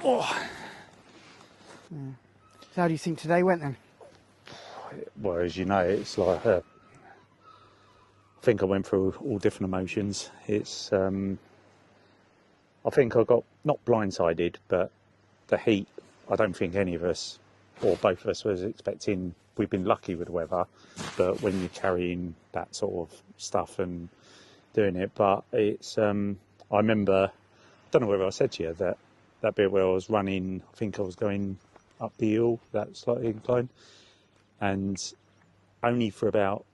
Oh. Yeah. So how do you think today went then? Well, as you know, it's like I think I went through all different emotions. It's I think I got not blindsided, but the heat. I don't think any of us, or both of us, was expecting. We've been lucky with the weather, but when you're carrying that sort of stuff and doing it, but it's. I remember. I don't know whether I said to you that bit where I was running. I think I was going up the hill, that slight incline, and only for about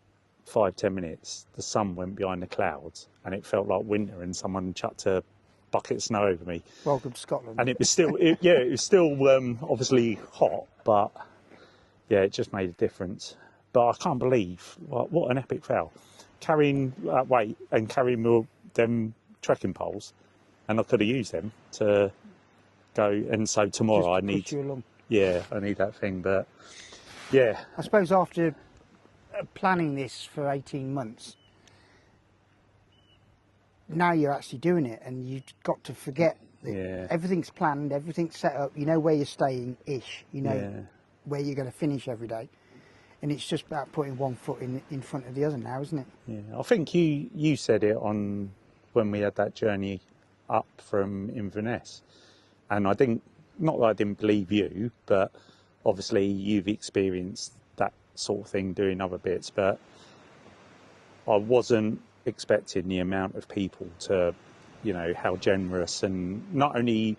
5-10 minutes, the sun went behind the clouds, and it felt like winter, and someone chucked a bucket of snow over me. Welcome to Scotland. And it was still, it was still obviously hot, but yeah, it just made a difference. But I can't believe what an epic fail, carrying that weight and carrying them trekking poles, and I could have used them to go. And so tomorrow I need, I need that thing. But yeah, I suppose after planning this for 18 months, now you're actually doing it, and you've got to forget that everything's planned, everything's set up, you know where you're staying ish, you know where you're going to finish every day, and it's just about putting one foot in front of the other now, isn't it? Yeah, I think you said it on when we had that journey up from Inverness, and I think, not that I didn't believe you, but obviously you've experienced that sort of thing doing other bits, but I wasn't expecting the amount of people to, you know, how generous, and not only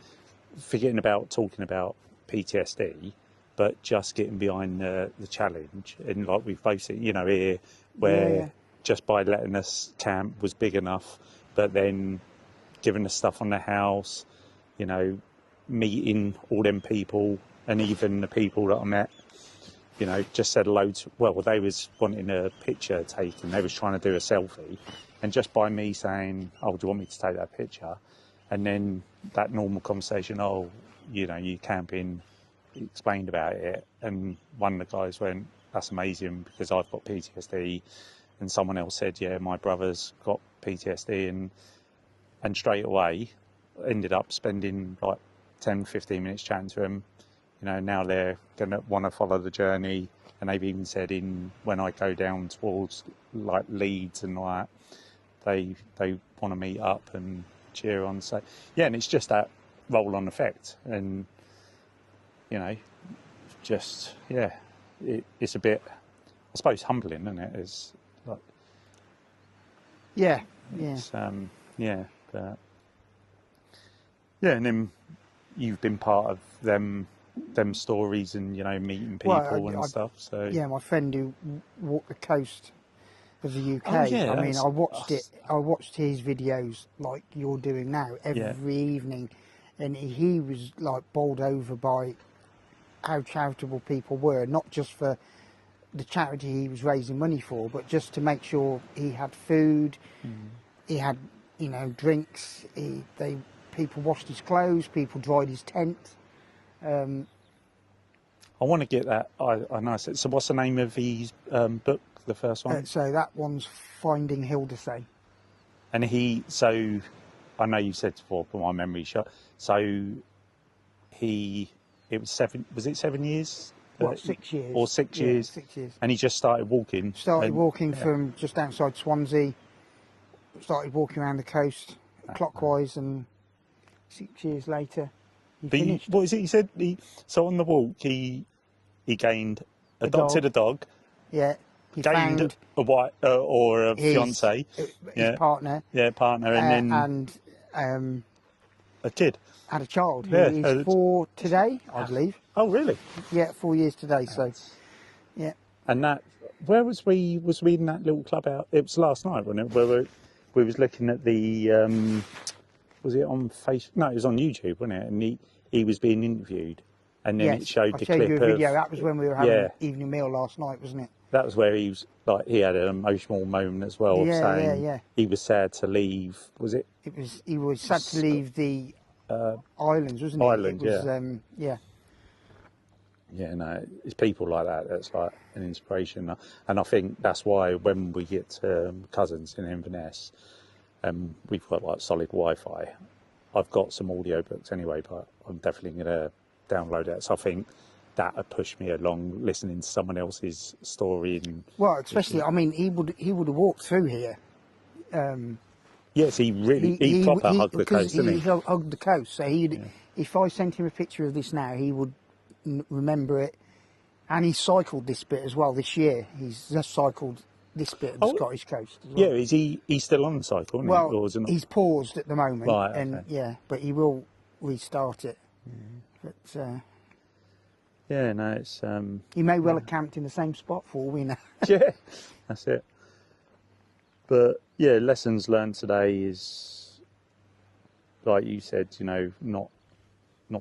forgetting about talking about PTSD, but just getting behind the challenge. And like we've both seen, you know, here where just by letting us camp was big enough, but then giving us stuff on the house, you know, meeting all them people, and even the people that I met, you know, just said hello to, well, they was wanting a picture taken, they was trying to do a selfie, and just by me saying, oh, do you want me to take that picture? And then that normal conversation, oh, you know, you camping, explained about it, and one of the guys went, that's amazing because I've got PTSD, and someone else said, yeah, my brother's got PTSD, and straight away ended up spending like 10-15 minutes chatting to him. You know, now they're going to want to follow the journey, and they've even said when I go down towards like Leeds and all that, they want to meet up and cheer on. So yeah, and it's just that roll-on effect, and you know, just it's a bit, I suppose, humbling, isn't it? It's like but and then you've been part of them stories, and you know, meeting people and stuff. So yeah, my friend who walked the coast of the UK. I mean, I watched his videos like you're doing now every evening, and he was like bowled over by how charitable people were, not just for the charity he was raising money for, but just to make sure he had food, he had, you know, drinks, people washed his clothes, people dried his tent. I want to get that. I know. So what's the name of his book, the first one? So that one's Finding Hildesay. And so I know you said before, but my memory shot. So it was 7 years? What, 6 years? Or 6 years? 6 years. And he just started walking? Walking from just outside Swansea, started walking around the coast clockwise, and 6 years later he finished. What is it he said? So on the walk he gained adopted a dog. Yeah. He gained found a wife or a fiance. His partner. Yeah, partner, and then a kid. Had a child who is 4 today, I believe. Oh, really? Yeah, 4 years today. So, yeah. And that, where was we? Was we in that little club out? It was last night, wasn't it? Where we was looking at the. Was it on Facebook? No, it was on YouTube, wasn't it? And he was being interviewed, and then it showed the clip you a video. That was when we were having an evening meal last night, wasn't it? That was where he was like, he had an emotional moment as well, saying he was sad to leave. Was it? He was sad to leave the islands, wasn't it? Island, yeah. Yeah, no, it's people like that that's like an inspiration, and I think that's why when we get cousins in Inverness, we've got like solid Wi-Fi. I've got some audio books anyway, but I'm definitely going to download it. So I think that would push me along, listening to someone else's story. And well, especially, I mean, he would have walked through here. Yes, he proper hugged the coast, didn't he? He hugged the coast. So if I sent him a picture of this now, he would remember it. And he cycled this bit as well this year. He's just cycled this bit of the Scottish coast as well. Yeah, he's still on the cycle, isn't well, he? Or is it not? He's paused at the moment. Right, okay. And yeah, but he will restart it. But yeah, no, it's... he may well have camped in the same spot for all we know. Yeah, that's it. But yeah, lessons learned today is, like you said, you know, not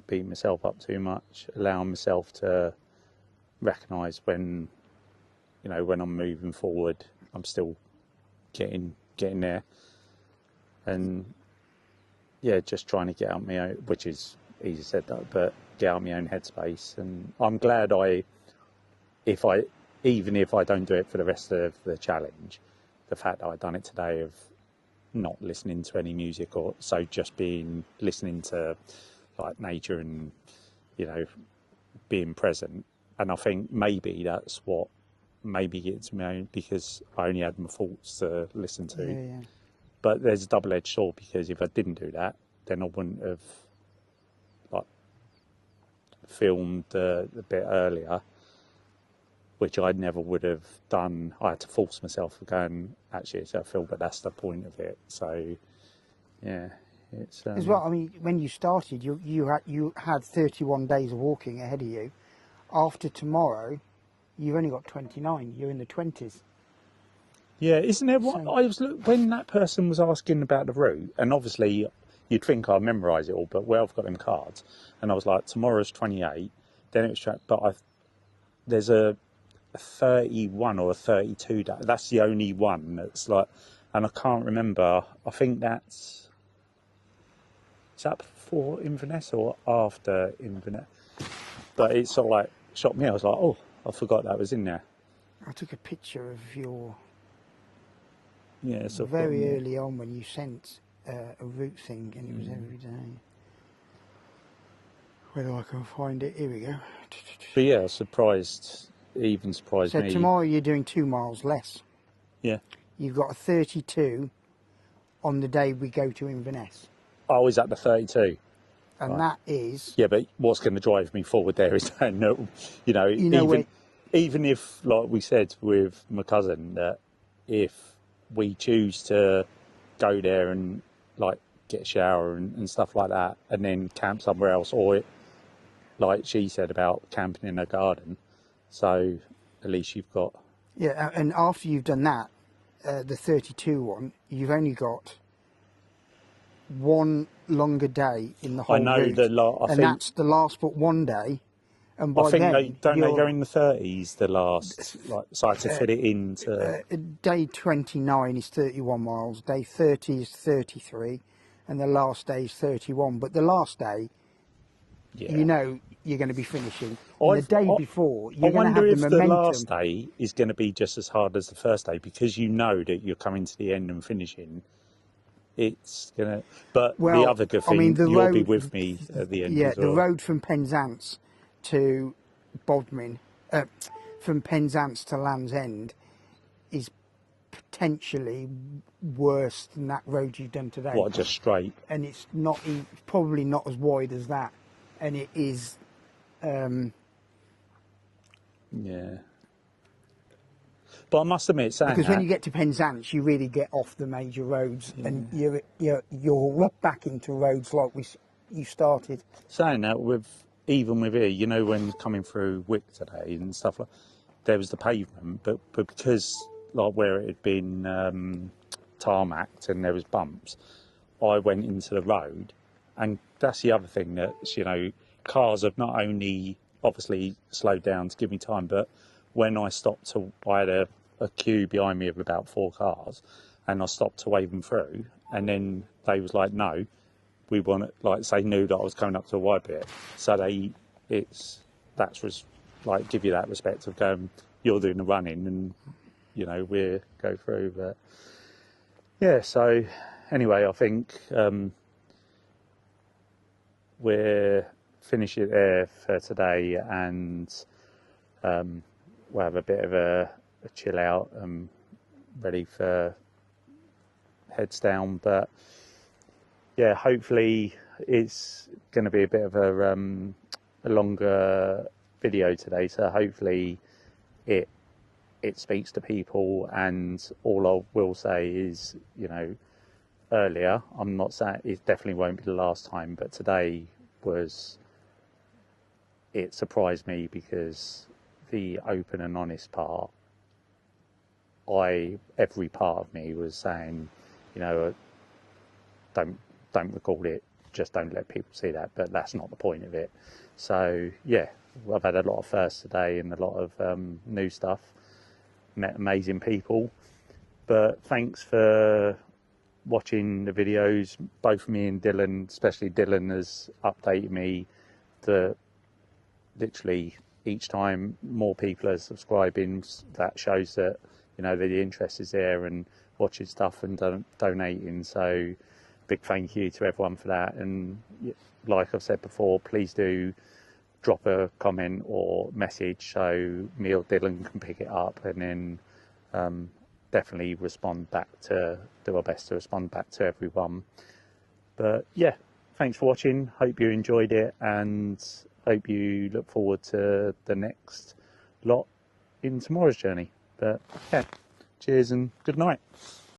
beating myself up too much, allowing myself to recognise when, you know, when I'm moving forward, I'm still getting there, and yeah, just trying to get out my own, which is easy said that, but get out my own headspace. And I'm glad even if I don't do it for the rest of the challenge, the fact that I've done it today of not listening to any music, or so just listening to like nature and, you know, being present. And I think maybe that's what maybe gets me own, because I only had my thoughts to listen to. Yeah. But there's a double-edged sword, because if I didn't do that, then I wouldn't have like filmed the bit earlier, which I never would have done. I had to force myself to go and actually it's a film, but that's the point of it. So yeah, it's as well. I mean, when you started, you had 31 days of walking ahead of you. After tomorrow, you've only got 29. You're in the 20s. Yeah, isn't there? What I was when that person was asking about the route, and obviously you'd think I'd memorise it all, but where I've got them cards, and I was like, tomorrow's 28. Then it was, but there's a 31 or a 32. That's the only one that's like, and I can't remember. I think is that before Inverness or after Inverness? But it sort of like shocked me. I was like, oh, I forgot that was in there. I took a picture of your... Yeah, so very early on when you sent a route thing, and it was every day. Whether I can find it, here we go. But yeah, surprised me. So tomorrow you're doing 2 miles less. Yeah. You've got a 32 on the day we go to Inverness. Oh, is that the 32? And that is... Yeah, but what's going to drive me forward there is that, even if, like we said with my cousin, that if we choose to go there and like get a shower and stuff like that, and then camp somewhere else, or like she said about camping in a garden, so at least you've got... Yeah, and after you've done that, the 32 one, you've only got one longer day in the whole route. That's the last but one day. And by then, they go in the 30s, the last, so I had to fit it into... day 29 is 31 miles, day 30 is 33, and the last day is 31. But the last day, you know you're going to be finishing. And the day before, you're going to have the momentum. I wonder if the last day is going to be just as hard as the first day, because you know that you're coming to the end and finishing. It's going to... But the other good thing, you'll be with me at the end as well. The road from Penzance to Bodmin, from Penzance to Land's End, is potentially worse than that road you've done today. What, just straight? And it's not, probably not as wide as that, and it is. Yeah. But I must admit, because when you get to Penzance, you really get off the major roads, and you're right back into roads like you started. Saying that, even with here, you know, when coming through Wick today and stuff like, there was the pavement, but because like where it had been tarmacked and there was bumps, I went into the road, and that's the other thing that, you know, cars have not only obviously slowed down to give me time, but when I stopped I had a queue behind me of about 4 cars, and I stopped to wave them through, and then they was like, no, we want it, like, they knew that I was coming up to a wide bit, so that's like give you that respect of going, you're doing the running, and you know, we'll go through. But yeah, so anyway, I think we're finish it there for today, and we'll have a bit of a chill out and ready for heads down. But yeah, hopefully it's going to be a bit of a longer video today, so hopefully it speaks to people. And all I will say is, you know, earlier, I'm not saying it definitely won't be the last time, but today it surprised me, because the open and honest part, every part of me was saying, you know, don't record it, just don't let people see that. But that's not the point of it. So yeah, I've had a lot of firsts today and a lot of new stuff, met amazing people. But thanks for watching the videos. Both me and Dylan, especially Dylan, has updated me that literally each time more people are subscribing, that shows that, you know, the interest is there and watching stuff and donating. So big thank you to everyone for that. And like I've said before, please do drop a comment or message so me or Dylan can pick it up, and then definitely respond back to, do our best to respond back to everyone. But yeah, thanks for watching. Hope you enjoyed it, and hope you look forward to the next lot in tomorrow's journey. But yeah, cheers and good night.